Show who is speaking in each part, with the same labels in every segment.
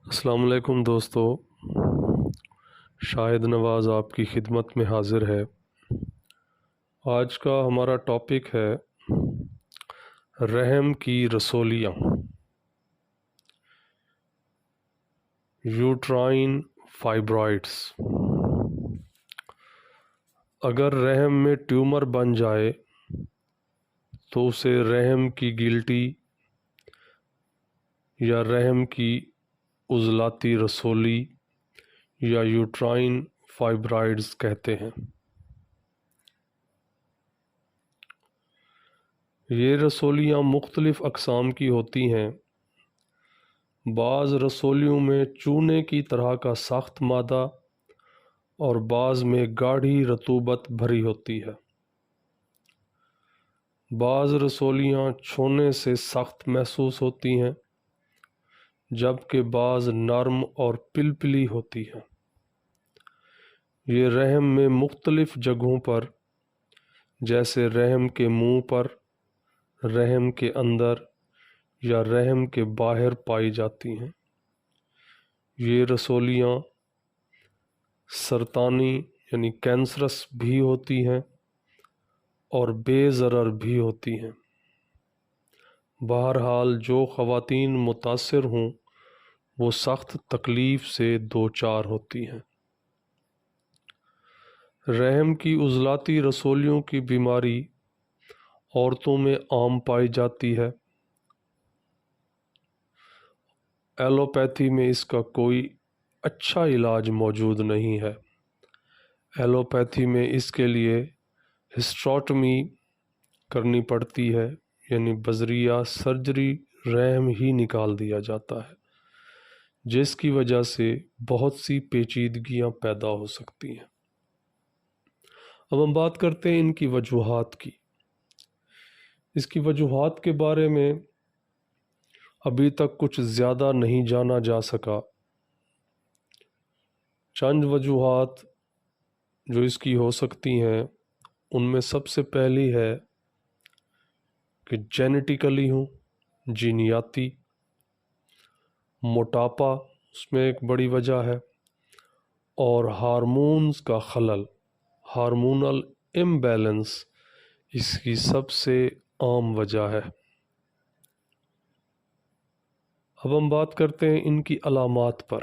Speaker 1: السلام علیکم دوستو، شاہد نواز آپ کی خدمت میں حاضر ہے۔ آج کا ہمارا ٹاپک ہے رحم کی رسولیاں، یوٹرائن فائبرائڈس۔ اگر رحم میں ٹیومر بن جائے تو اسے رحم کی گلٹی یا رحم کی عضلاتی رسولی یا یوٹرائن فائبرائڈز کہتے ہیں۔ یہ رسولیاں مختلف اقسام کی ہوتی ہیں۔ بعض رسولیوں میں چونے کی طرح کا سخت مادہ اور بعض میں گاڑھی رطوبت بھری ہوتی ہے۔ بعض رسولیاں چھونے سے سخت محسوس ہوتی ہیں جبکہ بعض نرم اور پلپلی ہوتی ہیں۔ یہ رحم میں مختلف جگہوں پر جیسے رحم کے منہ پر، رحم کے اندر یا رحم کے باہر پائی جاتی ہیں۔ یہ رسولیاں سرطانی یعنی کینسرس بھی ہوتی ہیں اور بے ضرر بھی ہوتی ہیں۔ بہرحال جو خواتین متاثر ہوں وہ سخت تکلیف سے دوچار ہوتی ہیں۔ رحم کی عضلاتی رسولیوں کی بیماری عورتوں میں عام پائی جاتی ہے۔ ایلوپیتھی میں اس کا کوئی اچھا علاج موجود نہیں ہے۔ ایلوپیتھی میں اس کے لیے ہسٹریکٹومی کرنی پڑتی ہے، یعنی بذریعہ سرجری رحم ہی نکال دیا جاتا ہے، جس کی وجہ سے بہت سی پیچیدگیاں پیدا ہو سکتی ہیں۔ اب ہم بات کرتے ہیں ان کی وجوہات کی۔ اس کی وجوہات کے بارے میں ابھی تک کچھ زیادہ نہیں جانا جا سکا۔ چند وجوہات جو اس کی ہو سکتی ہیں ان میں سب سے پہلی ہے کہ جینیٹیکلی ہوں، جینیاتی۔ موٹاپا اس میں ایک بڑی وجہ ہے، اور ہارمونز کا خلل، ہارمونل امبیلنس اس کی سب سے عام وجہ ہے۔ اب ہم بات کرتے ہیں ان کی علامات پر۔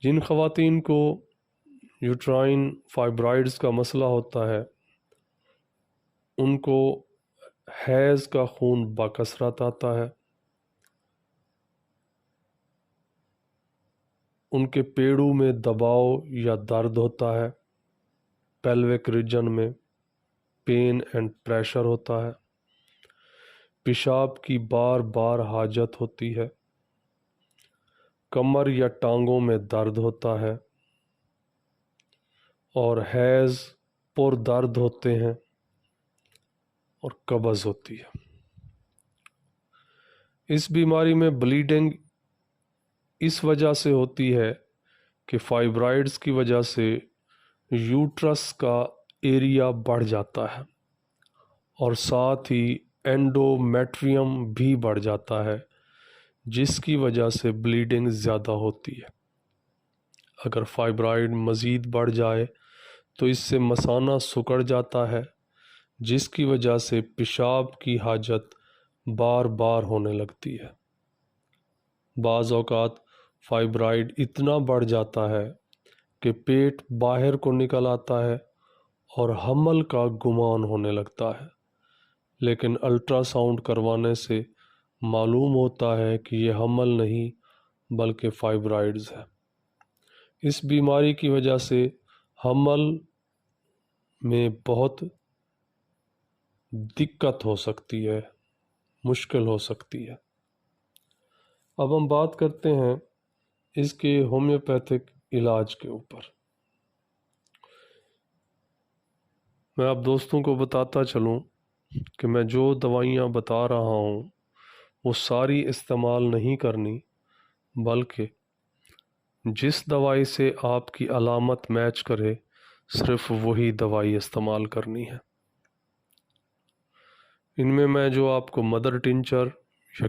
Speaker 1: جن خواتین کو یوٹرائن فائبرائڈز کا مسئلہ ہوتا ہے ان کو حیض کا خون بکثرت آتا ہے، ان کے پیڑوں میں دباؤ یا درد ہوتا ہے، پیلوک ریجن میں پین اینڈ پریشر ہوتا ہے، پیشاب کی بار بار حاجت ہوتی ہے، کمر یا ٹانگوں میں درد ہوتا ہے، اور حیض پر درد ہوتے ہیں اور قبض ہوتی ہے۔ اس بیماری میں بلیڈنگ اس وجہ سے ہوتی ہے کہ فائبرائڈز کی وجہ سے یوٹرس کا ایریا بڑھ جاتا ہے اور ساتھ ہی اینڈومیٹریم بھی بڑھ جاتا ہے، جس کی وجہ سے بلیڈنگ زیادہ ہوتی ہے۔ اگر فائبرائڈ مزید بڑھ جائے تو اس سے مثانہ سکڑ جاتا ہے، جس کی وجہ سے پیشاب کی حاجت بار بار ہونے لگتی ہے۔ بعض اوقات فائبرائڈ اتنا بڑھ جاتا ہے کہ پیٹ باہر کو نکل آتا ہے اور حمل کا گمان ہونے لگتا ہے، لیکن الٹرا ساؤنڈ کروانے سے معلوم ہوتا ہے کہ یہ حمل نہیں بلکہ فائبرائڈز ہے۔ اس بیماری کی وجہ سے حمل میں بہت دقت ہو سکتی ہے، مشکل ہو سکتی ہے۔ اب ہم بات کرتے ہیں اس کے ہومیوپیتھک علاج کے اوپر۔ میں آپ دوستوں کو بتاتا چلوں کہ میں جو دوائیاں بتا رہا ہوں وہ ساری استعمال نہیں کرنی، بلکہ جس دوائی سے آپ کی علامت میچ کرے صرف وہی دوائی استعمال کرنی ہے۔ ان میں جو آپ کو مدر ٹنچر یا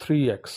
Speaker 1: 3x।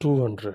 Speaker 1: 200।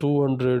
Speaker 1: 200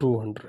Speaker 1: 200।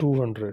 Speaker 1: 200।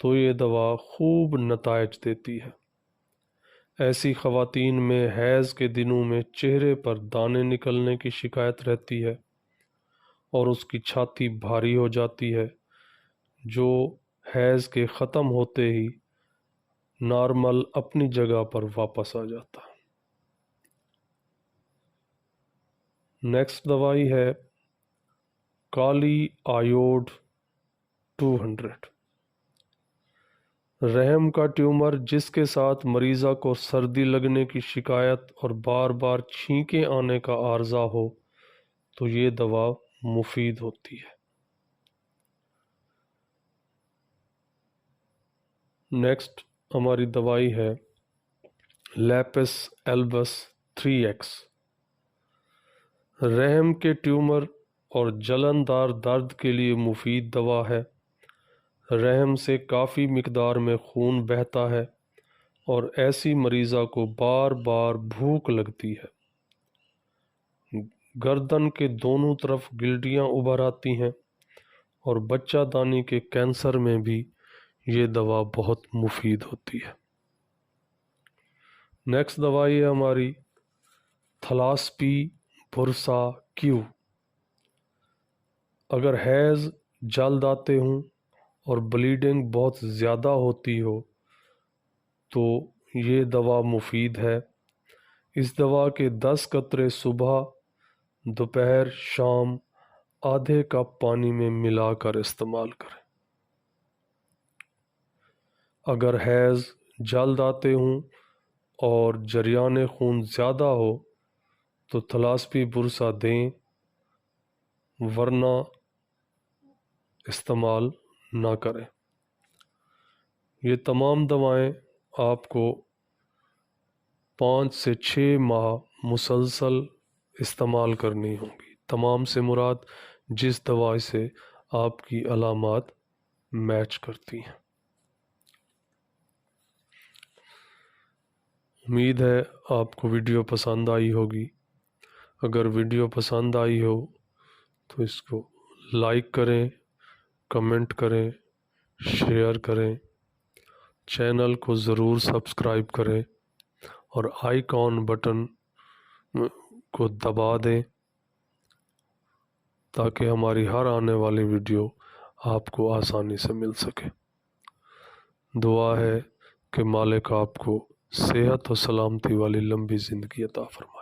Speaker 1: تو یہ دوا خوب نتائج دیتی ہے۔ ایسی خواتین میں حیض کے دنوں میں چہرے پر دانے نکلنے کی شکایت رہتی ہے اور اس کی چھاتی بھاری ہو جاتی ہے، جو حیض کے ختم ہوتے ہی نارمل اپنی جگہ پر واپس آ جاتا ہے۔ نیکسٹ دوائی ہے کالی آیوڈ 200۔ رحم کا ٹیومر جس کے ساتھ مریضہ کو سردی لگنے کی شکایت اور بار بار چھینکیں آنے کا عارضہ ہو تو یہ دوا مفید ہوتی ہے۔ نیکسٹ ہماری دوائی ہے لیپس ایلبس 3X۔ رحم کے ٹیومر اور جلندار درد کے لیے مفید دوا ہے۔ رحم سے کافی مقدار میں خون بہتا ہے اور ایسی مریضہ کو بار بار بھوک لگتی ہے۔ گردن کے دونوں طرف گلٹیاں ابھر آتی ہیں اور بچہ دانی کے کینسر میں بھی یہ دوا بہت مفید ہوتی ہے۔ نیکسٹ دوائی ہے ہماری تھلاسپی برسا کیو۔ اگر حیض جلد آتے ہوں اور بلیڈنگ بہت زیادہ ہوتی ہو تو یہ دوا مفید ہے۔ اس دوا کے 10 قطرے صبح، دوپہر، شام آدھے کپ پانی میں ملا کر استعمال کریں۔ اگر حیض جلد آتے ہوں اور جریان خون زیادہ ہو تو تھلاسپی برسا دیں، ورنہ استعمال نہ کریں۔ یہ تمام دوائیں آپ کو 5 سے 6 ماہ مسلسل استعمال کرنی ہوں گی۔ تمام سے مراد جس دوائی سے آپ کی علامات میچ کرتی ہیں۔ امید ہے آپ کو ویڈیو پسند آئی ہوگی۔ اگر ویڈیو پسند آئی ہو تو اس کو لائک کریں، کمنٹ کریں، شیئر کریں، چینل کو ضرور سبسکرائب کریں اور آئیکن بٹن کو دبا دیں تاکہ ہماری ہر آنے والی ویڈیو آپ کو آسانی سے مل سکے۔ دعا ہے کہ مالک آپ کو صحت و سلامتی والی لمبی زندگی عطا فرمائے۔